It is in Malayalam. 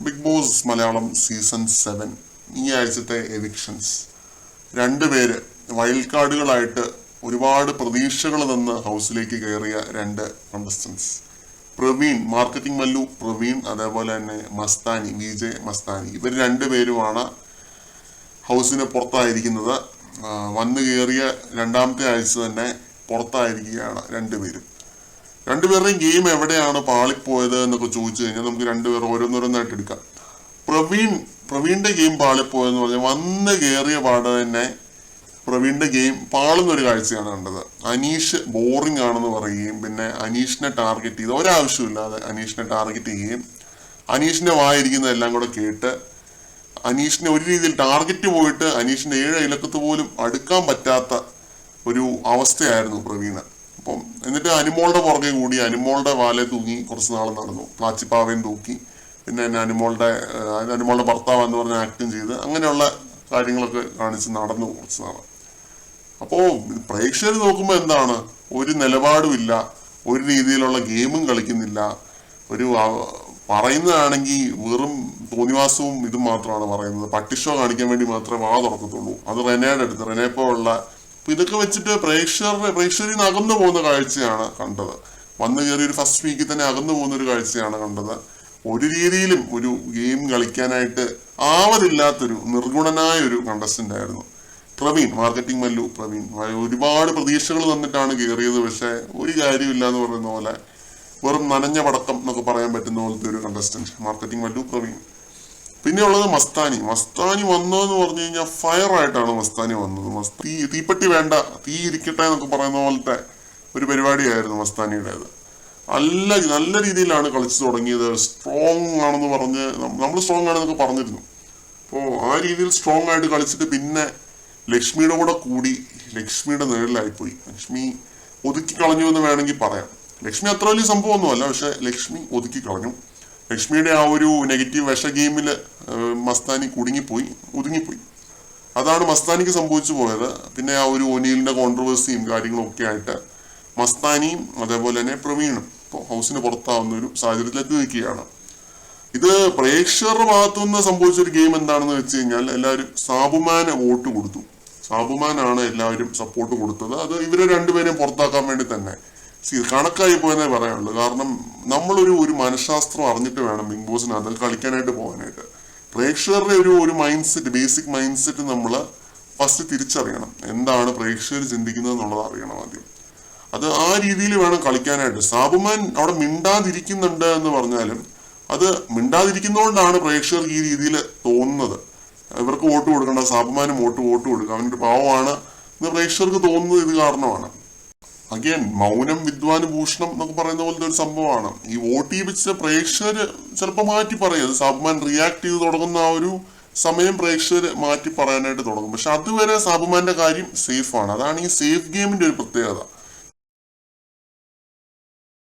ബിഗ് ബോസ് മലയാളം സീസൺ 7 ഈ ആഴ്ചത്തെ എവിക്ഷൻസ്. രണ്ടുപേര് വൈൽഡ് കാർഡുകളായിട്ട് ഒരുപാട് പ്രതീക്ഷകൾ തന്ന് ഹൗസിലേക്ക് കയറിയ രണ്ട് കണ്ടസ്റ്റൻസ്. പ്രവീൺ, മാർക്കറ്റിംഗ് മല്ലു പ്രവീൺ, അതേപോലെ തന്നെ മസ്താനി, വിജയ് മസ്താനി. ഇവർ രണ്ടുപേരുമാണ് ഹൗസിന് പുറത്തായിരിക്കുന്നത്. വന്നു കയറിയ രണ്ടാമത്തെ ആഴ്ച തന്നെ പുറത്തായിരിക്കുകയാണ് രണ്ടുപേരുടെയും ഗെയിം എവിടെയാണ് പാളിപ്പോയത് എന്നൊക്കെ ചോദിച്ചു കഴിഞ്ഞാൽ നമുക്ക് രണ്ടുപേർ ഓരോന്നോരോന്നായിട്ട് എടുക്കാം. പ്രവീണിന്റെ ഗെയിം പാളിപ്പോയെന്ന് പറഞ്ഞാൽ വന്ന് കയറിയ പാട് തന്നെ പ്രവീണിന്റെ ഗെയിം പാളുന്നൊരു കാഴ്ചയാണ് കണ്ടത്. അനീഷ് ബോറിംഗ് ആണെന്ന് പറയുകയും പിന്നെ അനീഷിനെ ടാർഗറ്റ് ചെയ്ത് ഒരാവശ്യമില്ലാതെ അനീഷിനെ ടാർഗറ്റ് ചെയ്യുകയും അനീഷിന്റെ വായിരിക്കുന്നതെല്ലാം കൂടെ കേട്ട് അനീഷിനെ ഒരു രീതിയിൽ ടാർഗറ്റ് പോയിട്ട് അനീഷിന്റെ 7 ഇലക്കത്ത് പോലും അടുക്കാൻ പറ്റാത്ത ഒരു അവസ്ഥയായിരുന്നു പ്രവീണ്. അപ്പം എന്നിട്ട് അനുമോളുടെ പുറകെ കൂടി അനുമോളുടെ വാലെ തൂങ്ങി കുറച്ച് നാൾ നടന്നു. പ്ലാച്ചിപ്പാവയും തൂക്കി, പിന്നെ അനുമോളുടെ ഭർത്താവെന്ന് പറഞ്ഞ ആക്ടും ചെയ്ത് അങ്ങനെയുള്ള കാര്യങ്ങളൊക്കെ കാണിച്ച് നടന്നു കുറച്ച് നാൾ. അപ്പോൾ പ്രേക്ഷകർ നോക്കുമ്പോൾ എന്താണ്, ഒരു നിലപാടുമില്ല, ഒരു രീതിയിലുള്ള ഗെയിമും കളിക്കുന്നില്ല. ഒരു പറയുന്നതാണെങ്കിൽ വെറും തോന്നിവാസവും ഇതും മാത്രമാണ് പറയുന്നത്. പട്ടിഷോ കാണിക്കാൻ വേണ്ടി മാത്രമേ വാ തുറക്കത്തുള്ളൂ. അത് റെനയുടെ അടുത്ത് റെനേപ്പോഴുള്ള. അപ്പൊ ഇതൊക്കെ വെച്ചിട്ട് പ്രേക്ഷകരിൽ നിന്ന് അകന്നു പോകുന്ന കാഴ്ചയാണ് കണ്ടത്. വന്നു കയറി ഒരു ഫസ്റ്റ് വീക്കിൽ തന്നെ അകന്നു പോകുന്ന ഒരു കാഴ്ചയാണ് കണ്ടത്. ഒരു രീതിയിലും ഒരു ഗെയിം കളിക്കാനായിട്ട് ആവതില്ലാത്തൊരു നിർഗുണനായ ഒരു കണ്ടസ്റ്റന്റ് ആയിരുന്നു പ്രവീൺ, മാർക്കറ്റിംഗ് മല്ലു പ്രവീൺ. ഒരുപാട് പ്രതീക്ഷകൾ തന്നിട്ടാണ് കയറിയത്, പക്ഷെ ഒരു കാര്യമില്ല എന്ന് പറയുന്ന പോലെ വെറും നനഞ്ഞ പടക്കം എന്നൊക്കെ പറയാൻ പറ്റുന്ന പോലത്തെ ഒരു കണ്ടസ്റ്റന്റ് മാർക്കറ്റിംഗ് മല്ലു പ്രവീൺ. പിന്നെ ഉള്ളത് മസ്താനി വന്നതെന്ന് പറഞ്ഞു കഴിഞ്ഞാൽ ഫയർ ആയിട്ടാണ് മസ്താനി വന്നത്. തീപ്പെട്ടി വേണ്ട, തീ ഇരിക്കട്ടെ എന്നൊക്കെ പറയുന്ന പോലത്തെ ഒരു പരിപാടിയായിരുന്നു മസ്താനിയുടേത്. നല്ല രീതിയിലാണ് കളിച്ചു തുടങ്ങിയത്. സ്ട്രോങ് ആണെന്ന് പറഞ്ഞ് നമ്മൾ സ്ട്രോങ് ആണെന്നൊക്കെ പറഞ്ഞിരുന്നു. അപ്പോൾ ആ രീതിയിൽ സ്ട്രോങ് ആയിട്ട് കളിച്ചിട്ട് പിന്നെ ലക്ഷ്മിയുടെ കൂടെ കൂടി ലക്ഷ്മിയുടെ നേരിലായിപ്പോയി. ലക്ഷ്മി ഒതുക്കി കളഞ്ഞു എന്ന് വേണമെങ്കിൽ പറയാം. ലക്ഷ്മി അത്ര വലിയ സംഭവമൊന്നുമല്ല, പക്ഷെ ലക്ഷ്മി ഒതുക്കി കളഞ്ഞു. ലക്ഷ്മിയുടെ ആ ഒരു നെഗറ്റീവ് വിഷ ഗെയിമിൽ മസ്താനി ഒതുങ്ങിപ്പോയി. അതാണ് മസ്താനിക്ക് സംഭവിച്ചു പോയത്. പിന്നെ ആ ഒരു ഒനീലിന്റെ കോൺട്രവേഴ്സിയും കാര്യങ്ങളും ഒക്കെ ആയിട്ട് മസ്താനിയും അതേപോലെ തന്നെ പ്രവീണും ഇപ്പോൾ ഹൗസിന് പുറത്താവുന്ന ഒരു സാഹചര്യത്തിലേക്ക് നിൽക്കുകയാണ്. ഇത് പ്രേക്ഷകരുടെ ഭാഗത്തുനിന്ന് സംഭവിച്ച ഒരു ഗെയിം എന്താണെന്ന് വെച്ച് കഴിഞ്ഞാൽ എല്ലാവരും സാബുമാന് വോട്ട് കൊടുത്തു. സാബുമാനാണ് എല്ലാവരും സപ്പോർട്ട് കൊടുത്തത്. അത് ഇവരെ രണ്ടുപേരെയും പുറത്താക്കാൻ വേണ്ടി തന്നെ കണക്കായി പോയെന്നേ പറയാനുള്ളൂ. കാരണം നമ്മളൊരു മനഃശാസ്ത്രം അറിഞ്ഞിട്ട് വേണം ബിഗ് ബോസിന് അതിൽ കളിക്കാനായിട്ട് പോകാനായിട്ട്. പ്രേക്ഷകരുടെ ഒരു mind set, basic mind set നമ്മൾ ഫസ്റ്റ് തിരിച്ചറിയണം. എന്താണ് പ്രേക്ഷകർ ചിന്തിക്കുന്നത് എന്നുള്ളത് അറിയണം ആദ്യം. അത് ആ രീതിയിൽ വേണം കളിക്കാനായിട്ട്. സാബുമാൻ അവിടെ മിണ്ടാതിരിക്കുന്നുണ്ട് എന്ന് പറഞ്ഞാലും അത് മിണ്ടാതിരിക്കുന്നതുകൊണ്ടാണ് പ്രേക്ഷകർക്ക് ഈ രീതിയിൽ തോന്നുന്നത്. ഇവർക്ക് വോട്ട് കൊടുക്കേണ്ട, സാബുമാനും വോട്ട് കൊടുക്കുക, അവനൊരു പാവമാണ് എന്ന് പ്രേക്ഷകർക്ക് തോന്നുന്നത് ഇത് കാരണമാണ്. അഗൈൻ മൗനം വിദ്വാന് ഭൂഷണം എന്നൊക്കെ പറയുന്ന പോലത്തെ ഒരു സംഭവമാണ്. ഈ വോട്ട് ചെയ്യിപ്പിച്ച പ്രേക്ഷകർ ചിലപ്പോൾ മാറ്റി പറയും. അത് സാബുമാൻ റിയാക്ട് ചെയ്ത് തുടങ്ങുന്ന ആ ഒരു സമയം പ്രേക്ഷകർ മാറ്റി പറയാനായിട്ട് തുടങ്ങും. പക്ഷെ അതുവരെ സാബുമാന്റെ കാര്യം സേഫ് ആണ്. അതാണ് ഈ സേഫ് ഗെയിമിന്റെ ഒരു പ്രത്യേകത.